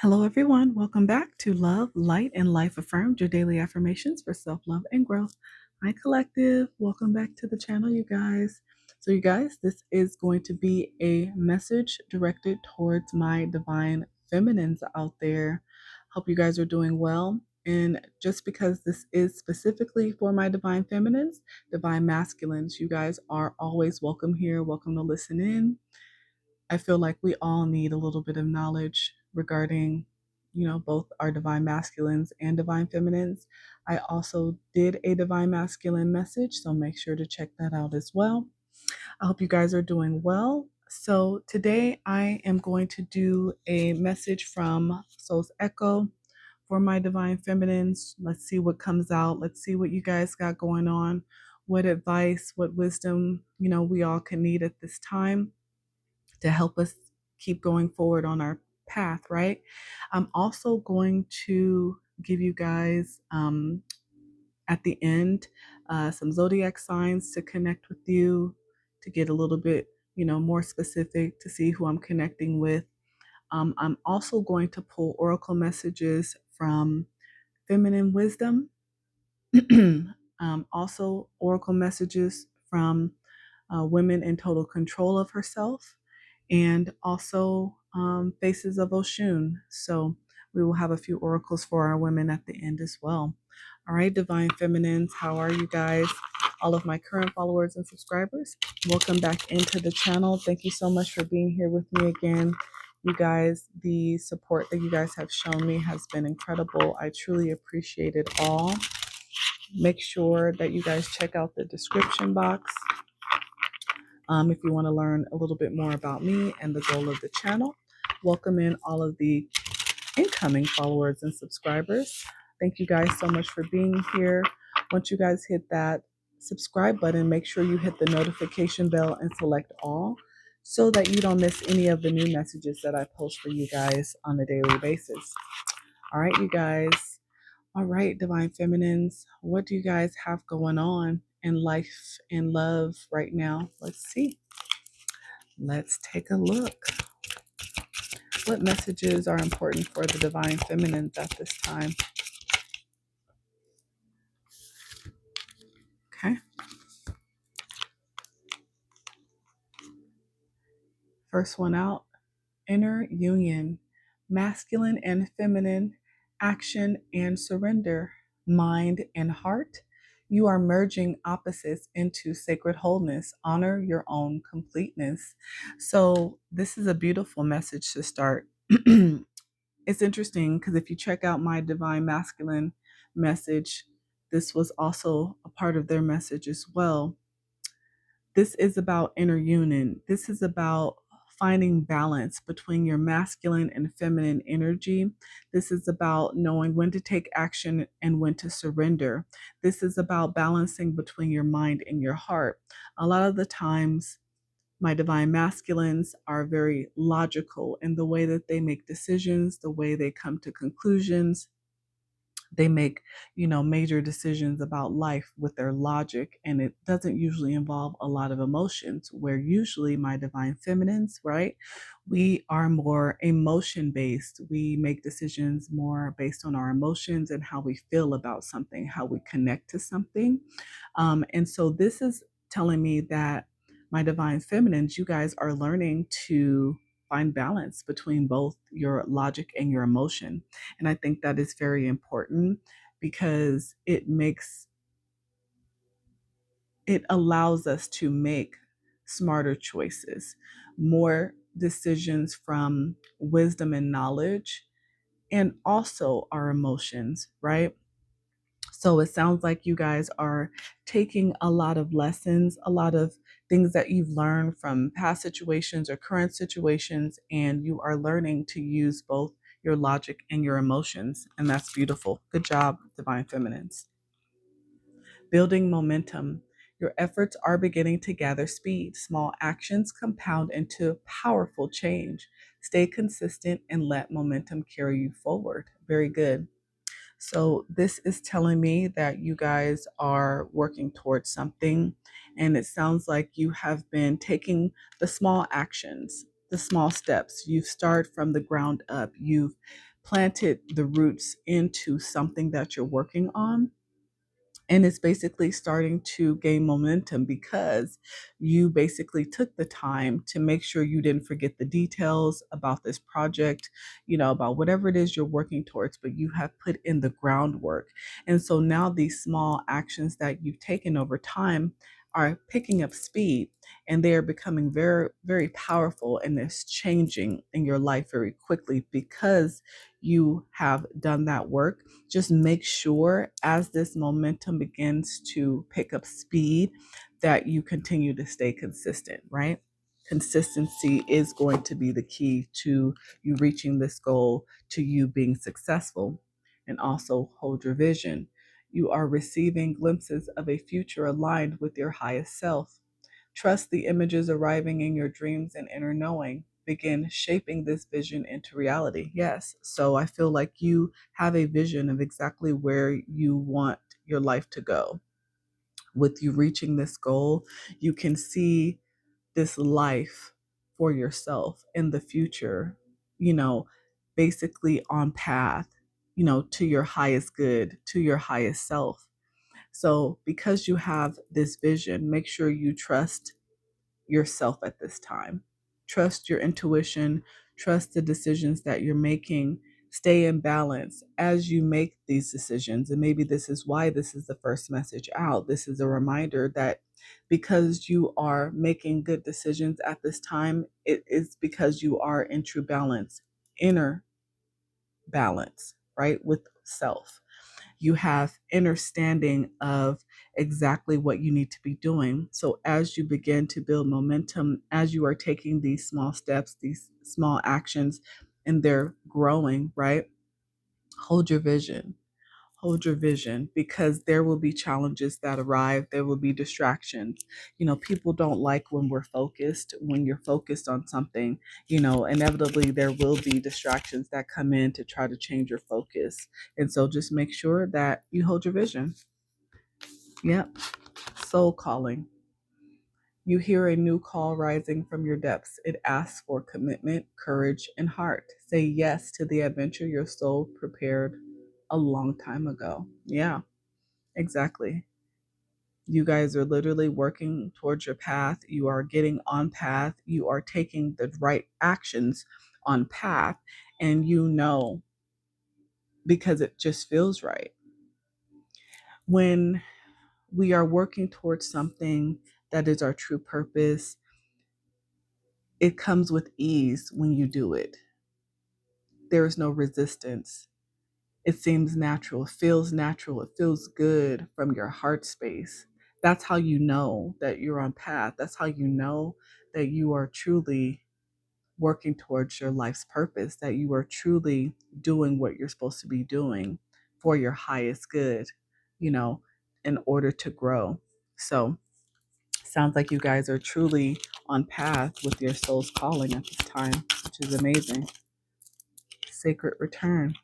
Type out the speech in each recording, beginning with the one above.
Hello, everyone. Welcome back to Love, Light, and Life Affirmed, your daily affirmations for self love and growth. Hi, Collective. Welcome back to the channel, you guys. So, you guys, this is going to be a message directed towards my divine feminines out there. Hope you guys are doing well. And just because this is specifically for my divine feminines, divine masculines, you guys are always welcome here. Welcome to listen in. I feel like we all need a little bit of knowledge regarding, both our divine masculines and divine feminines. I also did a divine masculine message, so make sure to check that out as well. I hope you guys are doing well. So today I am going to do a message from Soul's Echo for my divine feminines. Let's see what comes out. Let's see what you guys got going on. What advice, what wisdom, we all can need at this time to help us keep going forward on our path, right? I'm also going to give you guys at the end some zodiac signs to connect with you, to get a little bit, more specific, to see who I'm connecting with. I'm also going to pull oracle messages from feminine wisdom, also oracle messages from women in total control of herself, and also Faces of Oshun. So we will have a few oracles for our women at the end as well. All right, Divine Feminines, how are you guys? All of my current followers and subscribers, welcome back into the channel. Thank you so much for being here with me again. You guys, the support that you guys have shown me has been incredible. I truly appreciate it all. Make sure that you guys check out the description box if you want to learn a little bit more about me and the goal of the channel. Welcome in all of the incoming followers and subscribers. Thank you guys so much for being here. Once you guys hit that subscribe button, make sure you hit the notification bell and select all so that you don't miss any of the new messages that I post for you guys on a daily basis. All right, you guys. All right, Divine Feminines, what do you guys have going on in life and love right now? Let's see. Let's take a look. What messages are important for the Divine Feminines at this time? Okay. First one out, inner union, masculine and feminine, action and surrender, mind and heart. You are merging opposites into sacred wholeness. Honor your own completeness. So, this is a beautiful message to start. It's interesting because if you check out my divine masculine message, this was also a part of their message as well. This is about inner union. This is about finding balance between your masculine and feminine energy. This is about knowing when to take action and when to surrender. This is about balancing between your mind and your heart. A lot of the times, my divine masculines are very logical in the way that they make decisions, the way they come to conclusions. They make, major decisions about life with their logic, and it doesn't usually involve a lot of emotions, where usually my divine feminines, right? We are more emotion based. We make decisions more based on our emotions and how we feel about something, how we connect to something. And so this is telling me that my divine feminines, you guys are learning to find balance between both your logic and your emotion. And I think that is very important because it allows us to make smarter choices, more decisions from wisdom and knowledge, and also our emotions, right? So it sounds like you guys are taking a lot of lessons, a lot of things that you've learned from past situations or current situations, and you are learning to use both your logic and your emotions. And that's beautiful. Good job, Divine Feminines. Building momentum. Your efforts are beginning to gather speed. Small actions compound into powerful change. Stay consistent and let momentum carry you forward. Very good. So this is telling me that you guys are working towards something, and it sounds like you have been taking the small actions, the small steps. You've started from the ground up. You've planted the roots into something that you're working on, and it's basically starting to gain momentum because you basically took the time to make sure you didn't forget the details about this project, about whatever it is you're working towards, but you have put in the groundwork. And so now these small actions that you've taken over time are picking up speed, and they are becoming very, very powerful, and it's changing in your life very quickly because you have done that work. Just make sure as this momentum begins to pick up speed that you continue to stay consistent, right? Consistency is going to be the key to you reaching this goal, to you being successful. And also hold your vision. You are receiving glimpses of a future aligned with your highest self. Trust the images arriving in your dreams and inner knowing. Begin shaping this vision into reality. Yes. So I feel like you have a vision of exactly where you want your life to go. With you reaching this goal, you can see this life for yourself in the future, you know, basically on path, to your highest good, to your highest self. So because you have this vision, make sure you trust yourself at this time. Trust your intuition, trust the decisions that you're making. Stay in balance as you make these decisions. And maybe this is why this is the first message out. This is a reminder that because you are making good decisions at this time, it is because you are in true balance, inner balance, right, with self. You have understanding of exactly what you need to be doing. So as you begin to build momentum, as you are taking these small steps, these small actions, and they're growing, right? Hold your vision. Hold your vision, because there will be challenges that arrive. There will be distractions. People don't like when we're focused. When you're focused on something, inevitably there will be distractions that come in to try to change your focus. And so just make sure that you hold your vision. Yep. Soul calling. You hear a new call rising from your depths. It asks for commitment, courage, and heart. Say yes to the adventure your soul prepared a long time ago. Yeah, exactly. You guys are literally working towards your path. You are getting on path. You are taking the right actions on path. And because it just feels right. When we are working towards something that is our true purpose, it comes with ease when you do it. There is no resistance. It seems natural, it feels natural, it feels good from your heart space. That's how you know that you're on path. That's how you know that you are truly working towards your life's purpose, that you are truly doing what you're supposed to be doing for your highest good, in order to grow. So, sounds like you guys are truly on path with your soul's calling at this time, which is amazing. Sacred return.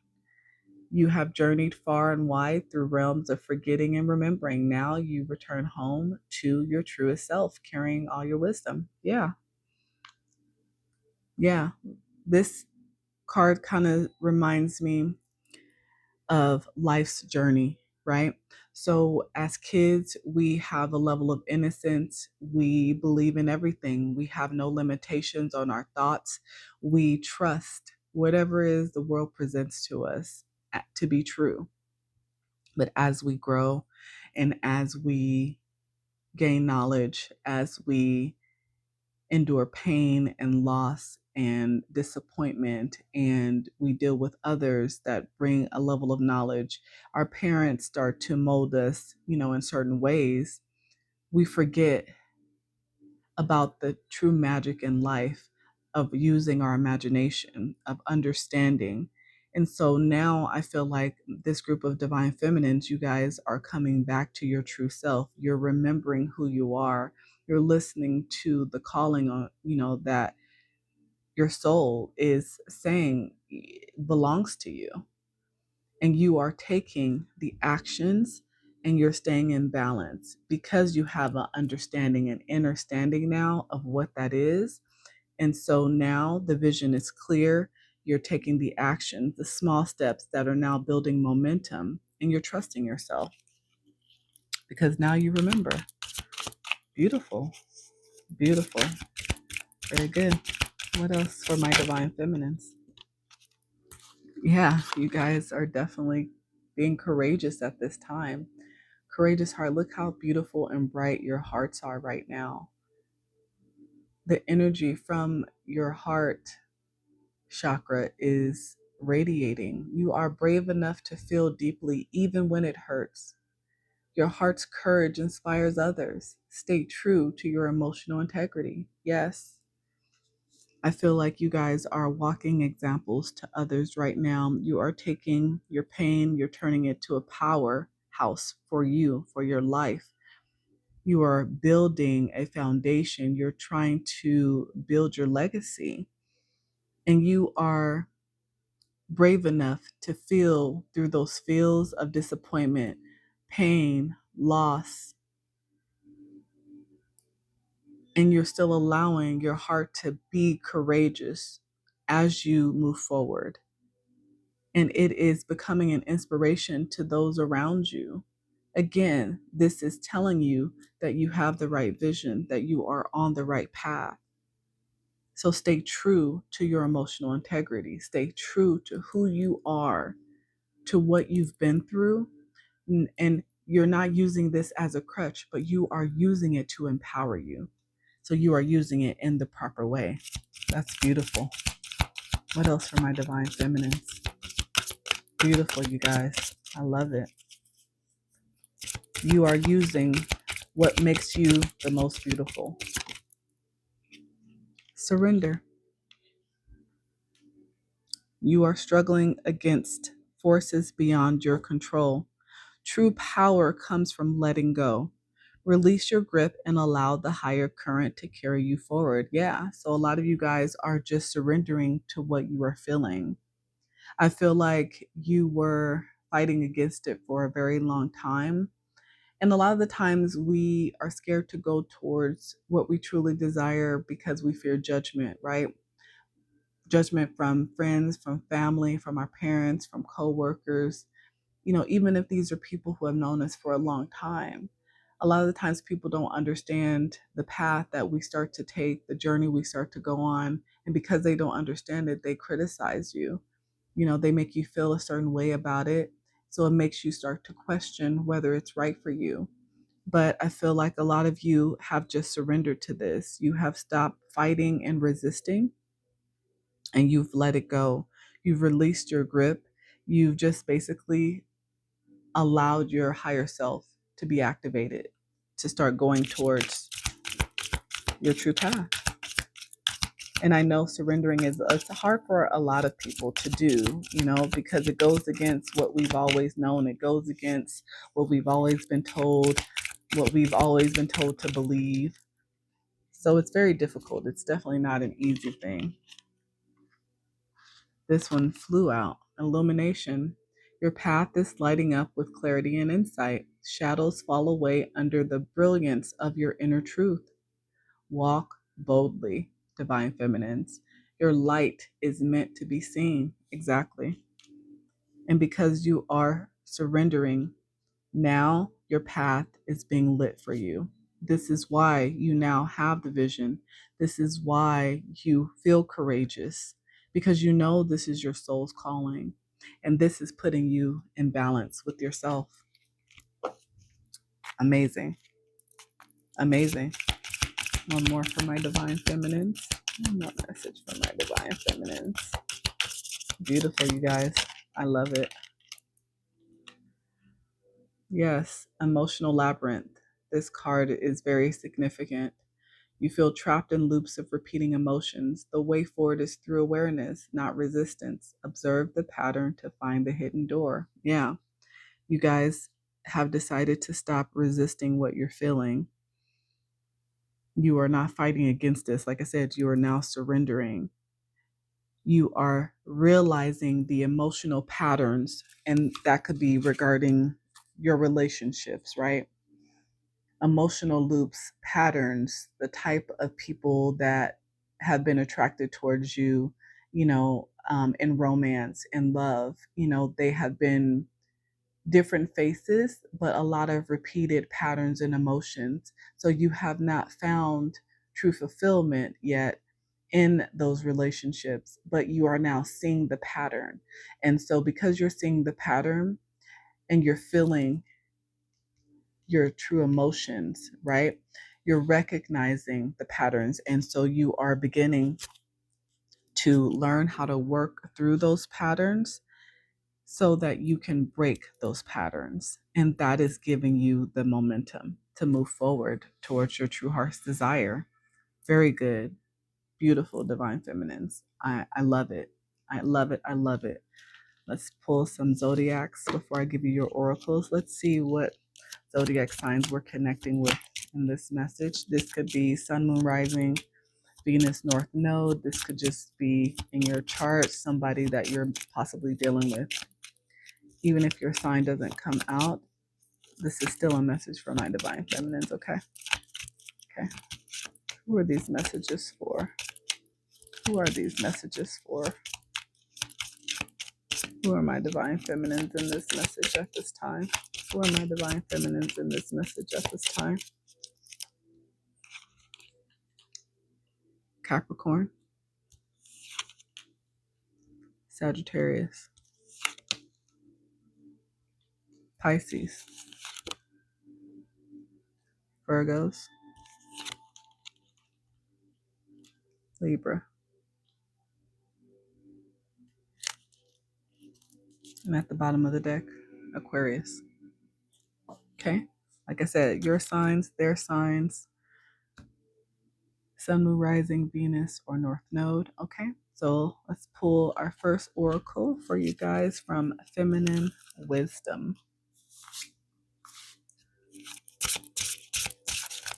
You have journeyed far and wide through realms of forgetting and remembering. Now you return home to your truest self, carrying all your wisdom. Yeah. Yeah. This card kind of reminds me of life's journey, right? So, as kids, we have a level of innocence. We believe in everything. We have no limitations on our thoughts. We trust whatever is the world presents to us to be true. But as we grow and as we gain knowledge, as we endure pain and loss and disappointment, and we deal with others that bring a level of knowledge, our parents start to mold us, in certain ways. We forget about the true magic in life of using our imagination, of understanding. And so now I feel like this group of divine feminines, you guys are coming back to your true self. You're remembering who you are. You're listening to the calling on, that your soul is saying belongs to you. And you are taking the actions and you're staying in balance because you have an understanding and understanding now of what that is. And so now the vision is clear. You're taking the actions, the small steps that are now building momentum, and you're trusting yourself because now you remember. Beautiful, beautiful. Very good. What else for my divine feminines? Yeah, you guys are definitely being courageous at this time. Courageous heart. Look how beautiful and bright your hearts are right now. The energy from your heart chakra is radiating. You are brave enough to feel deeply, even when it hurts. Your heart's courage inspires others. Stay true to your emotional integrity. Yes, I feel like you guys are walking examples to others right now. You are taking your pain, you're turning it to a powerhouse for you, for your life. You are building a foundation. You're trying to build your legacy. And you are brave enough to feel through those feels of disappointment, pain, loss, and you're still allowing your heart to be courageous as you move forward. And it is becoming an inspiration to those around you. Again, this is telling you that you have the right vision, that you are on the right path. So stay true to your emotional integrity. Stay true to who you are, to what you've been through. And you're not using this as a crutch, but you are using it to empower you. So you are using it in the proper way. That's beautiful. What else for my divine feminines? Beautiful, you guys. I love it. You are using what makes you the most beautiful. Surrender. You are struggling against forces beyond your control. True power comes from letting go. Release your grip and allow the higher current to carry you forward. Yeah, so a lot of you guys are just surrendering to what you are feeling. I feel like you were fighting against it for a very long time. And a lot of the times we are scared to go towards what we truly desire because we fear judgment, right? Judgment from friends, from family, from our parents, from coworkers. Even if these are people who have known us for a long time, a lot of the times people don't understand the path that we start to take, the journey we start to go on. And because they don't understand it, they criticize you. They make you feel a certain way about it. So it makes you start to question whether it's right for you. But I feel like a lot of you have just surrendered to this. You have stopped fighting and resisting, and you've let it go. You've released your grip. You've just basically allowed your higher self to be activated, to start going towards your true path. And I know surrendering it's hard for a lot of people to do, because it goes against what we've always known. It goes against what we've always been told, what we've always been told to believe. So it's very difficult. It's definitely not an easy thing. This one flew out. Illumination. Your path is lighting up with clarity and insight. Shadows fall away under the brilliance of your inner truth. Walk boldly, divine feminines. Your light is meant to be seen. Exactly. And because you are surrendering, now your path is being lit for you. This is why you now have the vision. This is why you feel courageous, because you know this is your soul's calling. And this is putting you in balance with yourself. Amazing. Amazing. One more for my divine feminines. One more message for my divine feminines. Beautiful, you guys. I love it. Yes, emotional labyrinth. This card is very significant. You feel trapped in loops of repeating emotions. The way forward is through awareness, not resistance. Observe the pattern to find the hidden door. Yeah, you guys have decided to stop resisting what you're feeling. You are not fighting against this. Like I said, you are now surrendering. You are realizing the emotional patterns, and that could be regarding your relationships, right? Emotional loops, patterns, the type of people that have been attracted towards you, in romance and love. They have been different faces, but a lot of repeated patterns and emotions. So you have not found true fulfillment yet in those relationships, but you are now seeing the pattern. And so because you're seeing the pattern and you're feeling your true emotions, right? You're recognizing the patterns. And so you are beginning to learn how to work through those patterns so that you can break those patterns. And that is giving you the momentum to move forward towards your true heart's desire. Very good. Beautiful, divine feminines. I love it. I love it. I love it. Let's pull some zodiacs before I give you your oracles. Let's see what zodiac signs we're connecting with in this message. This could be sun, moon, rising, Venus, north node. This could just be in your chart, somebody that you're possibly dealing with. Even if your sign doesn't come out, this is still a message for my divine feminines, okay? Okay. Who are these messages for? Who are these messages for? Who are my divine feminines in this message at this time? Who are my divine feminines in this message at this time? Capricorn, Sagittarius, Pisces, Virgos, Libra, and at the bottom of the deck, Aquarius. Okay? Like I said, your signs, their signs, sun, moon, rising, Venus, or north node. Okay? So let's pull our first oracle for you guys from Feminine Wisdom.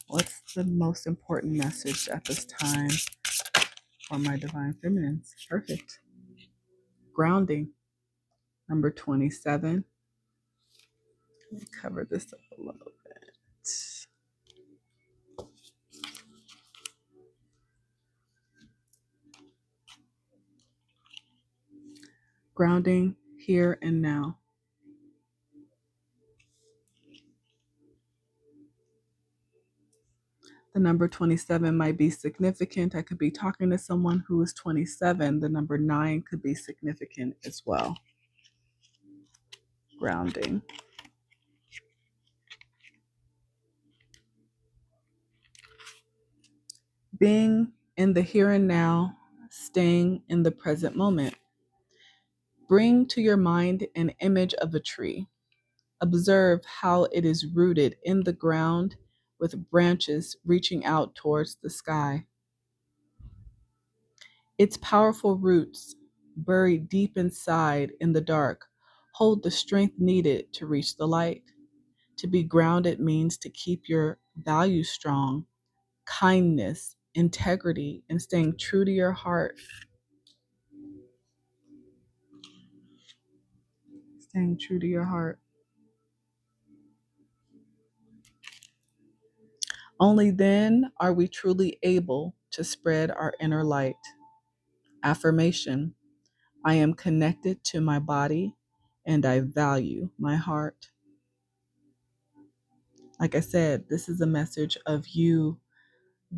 What's the most important message at this time for my divine feminines? Perfect. Grounding. Number 27. Let me cover this up a little bit. Grounding here and now. The number 27 might be significant. I could be talking to someone who is 27. The number 9 could be significant as well. Grounding. Being in the here and now, staying in the present moment. Bring to your mind an image of a tree. Observe how it is rooted in the ground with branches reaching out towards the sky. Its powerful roots, buried deep inside in the dark, hold the strength needed to reach the light. To be grounded means to keep your values strong, kindness, integrity, and staying true to your heart. Staying true to your heart. Only then are we truly able to spread our inner light. Affirmation: I am connected to my body and I value my heart. Like I said, this is a message of you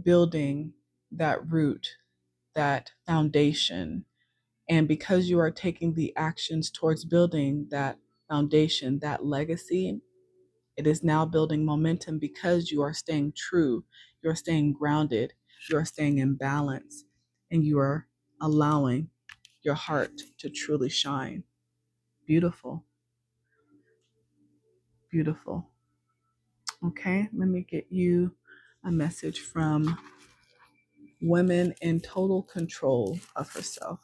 building that root, that foundation. And because you are taking the actions towards building that foundation, that legacy, it is now building momentum because you are staying true, you're staying grounded, you're staying in balance, and you are allowing your heart to truly shine. Beautiful. Beautiful. Okay, let me get you a message from Women in Total Control of Herself.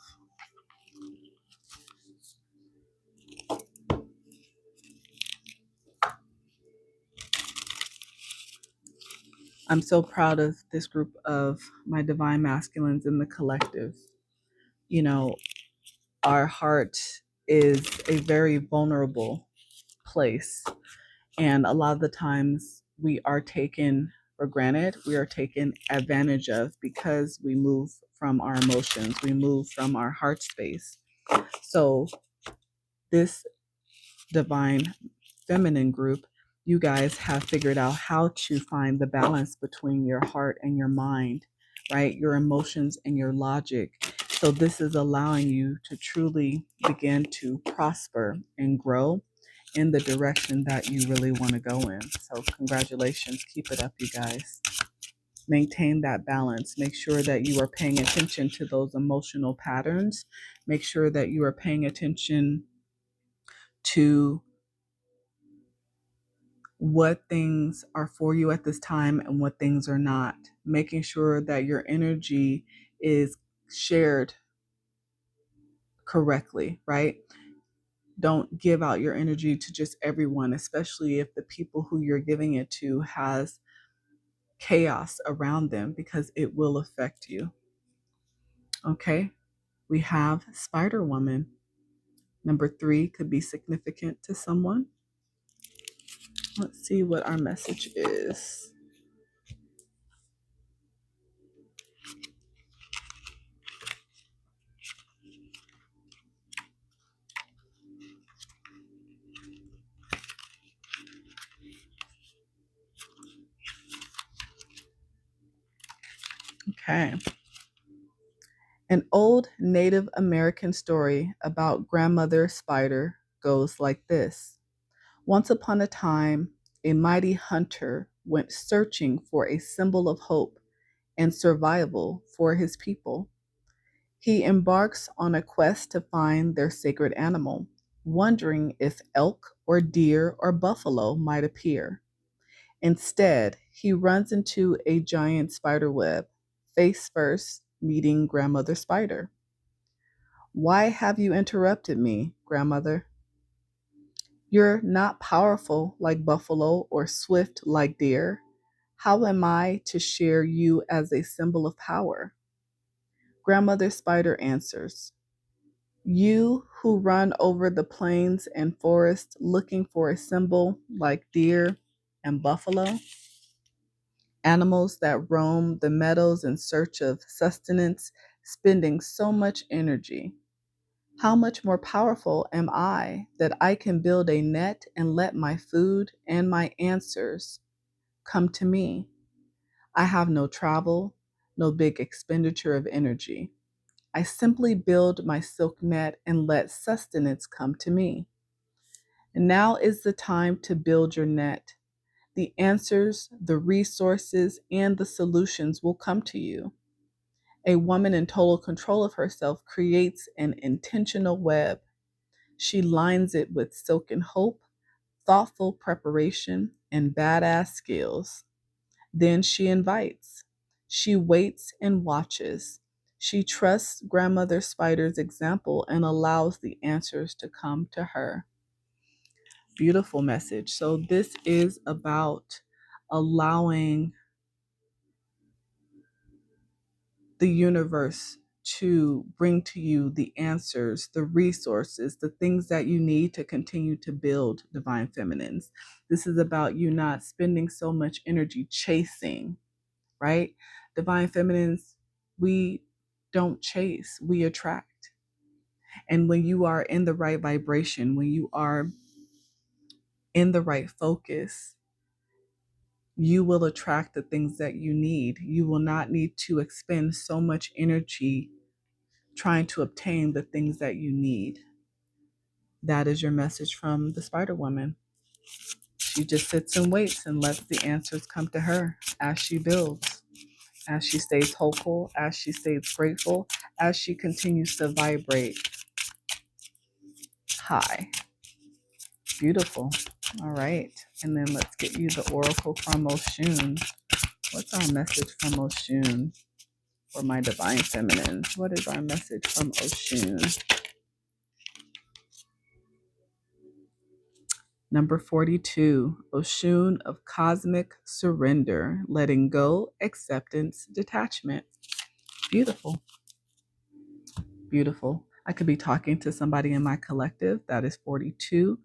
I'm so proud of this group of my divine masculines in the collective. You know, our heart is a very vulnerable place. And a lot of the times we are taken for granted, we are taken advantage of because we move from our emotions. We move from our heart space. So this divine feminine group, you guys have figured out how to find the balance between your heart and your mind, right? Your emotions and your logic. So this is allowing you to truly begin to prosper and grow in the direction that you really want to go in. So congratulations. Keep it up, you guys. Maintain that balance. Make sure that you are paying attention to those emotional patterns. Make sure that you are paying attention to what things are for you at this time and what things are not. Making sure that your energy is shared correctly, right? Don't give out your energy to just everyone, especially if the people who you're giving it to has chaos around them, because it will affect you. Okay, we have Spider Woman. Number 3 could be significant to someone. Let's see what our message is. Okay. An old Native American story about Grandmother Spider goes like this. Once upon a time, a mighty hunter went searching for a symbol of hope and survival for his people. He embarks on a quest to find their sacred animal, wondering if elk or deer or buffalo might appear. Instead, he runs into a giant spider web, face first, meeting Grandmother Spider. Why have you interrupted me, Grandmother? You're not powerful like buffalo or swift like deer. How am I to share you as a symbol of power? Grandmother Spider answers, you who run over the plains and forests looking for a symbol like deer and buffalo, animals that roam the meadows in search of sustenance, spending so much energy. How much more powerful am I that I can build a net and let my food and my answers come to me? I have no travel, no big expenditure of energy. I simply build my silk net and let sustenance come to me. And now is the time to build your net. The answers, the resources, and the solutions will come to you. A woman in total control of herself creates an intentional web. She lines it with silken hope, thoughtful preparation, and badass skills. Then she invites. She waits and watches. She trusts Grandmother Spider's example and allows the answers to come to her. Beautiful message. So this is about allowing the universe to bring to you the answers, the resources, the things that you need to continue to build divine feminines. This is about you not spending so much energy chasing, right? Divine feminines, we don't chase, we attract. And when you are in the right vibration, when you are in the right focus, you will attract the things that you need. You will not need to expend so much energy trying to obtain the things that you need. That is your message from the Spider Woman. She just sits and waits and lets the answers come to her as she builds, as she stays hopeful, as she stays grateful, as she continues to vibrate high. Beautiful. All right. And then let's get you the Oracle from Oshun. What's our message from Oshun for my divine feminine? What is our message from Oshun? Number 42, Oshun of cosmic surrender, letting go, acceptance, detachment. Beautiful. Beautiful. I could be talking to somebody in my collective. That is 42.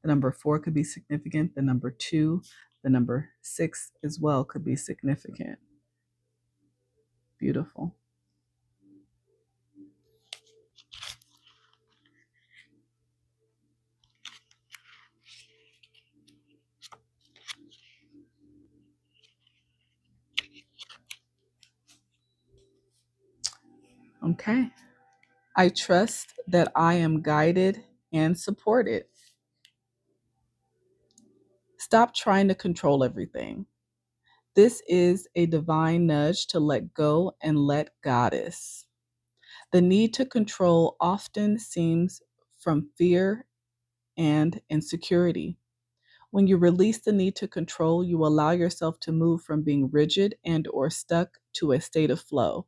The number 4 could be significant. The number 2, the number 6 as well could be significant. Beautiful. Okay. I trust that I am guided and supported. Stop trying to control everything. This is a divine nudge to let go and let Goddess. The need to control often seems from fear and insecurity. When you release the need to control, you allow yourself to move from being rigid and or stuck to a state of flow.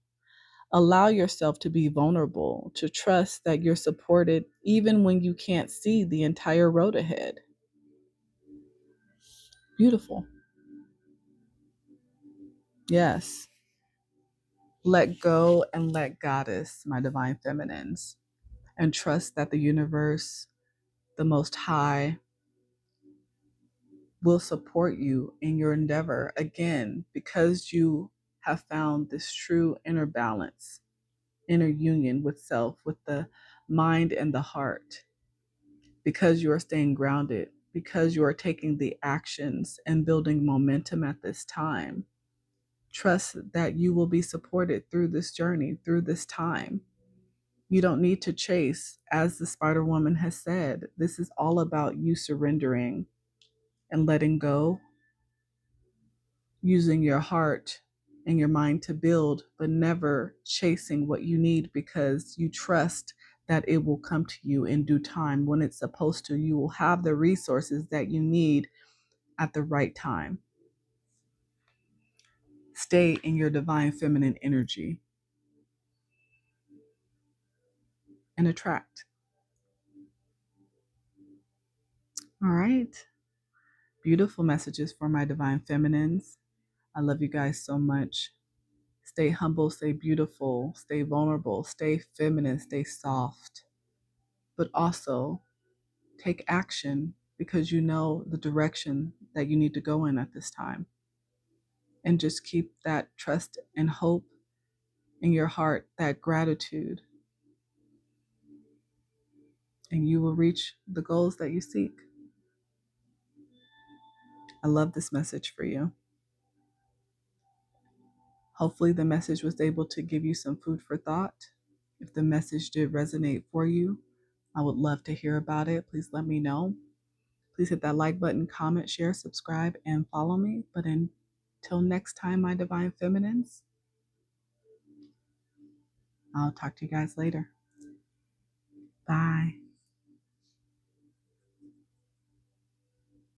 Allow yourself to be vulnerable, to trust that you're supported even when you can't see the entire road ahead. Beautiful. Yes. Let go and let Goddess, my divine feminines, and trust that the universe, the Most High, will support you in your endeavor again because you have found this true inner balance, inner union with self, with the mind and the heart, because you are staying grounded, because you are taking the actions and building momentum at this time. Trust that you will be supported through this journey, through this time. You don't need to chase, as the Spider Woman has said. This is all about you surrendering and letting go, using your heart and your mind to build, but never chasing what you need because you trust that it will come to you in due time when it's supposed to. You will have the resources that you need at the right time. Stay in your divine feminine energy and attract. All right. Beautiful messages for my divine feminines. I love you guys so much. Stay humble, stay beautiful, stay vulnerable, stay feminine, stay soft, but also take action because you know the direction that you need to go in at this time. And just keep that trust and hope in your heart, that gratitude, and you will reach the goals that you seek. I love this message for you. Hopefully, the message was able to give you some food for thought. If the message did resonate for you, I would love to hear about it. Please let me know. Please hit that like button, comment, share, subscribe, and follow me. But until next time, my divine feminines, I'll talk to you guys later. Bye.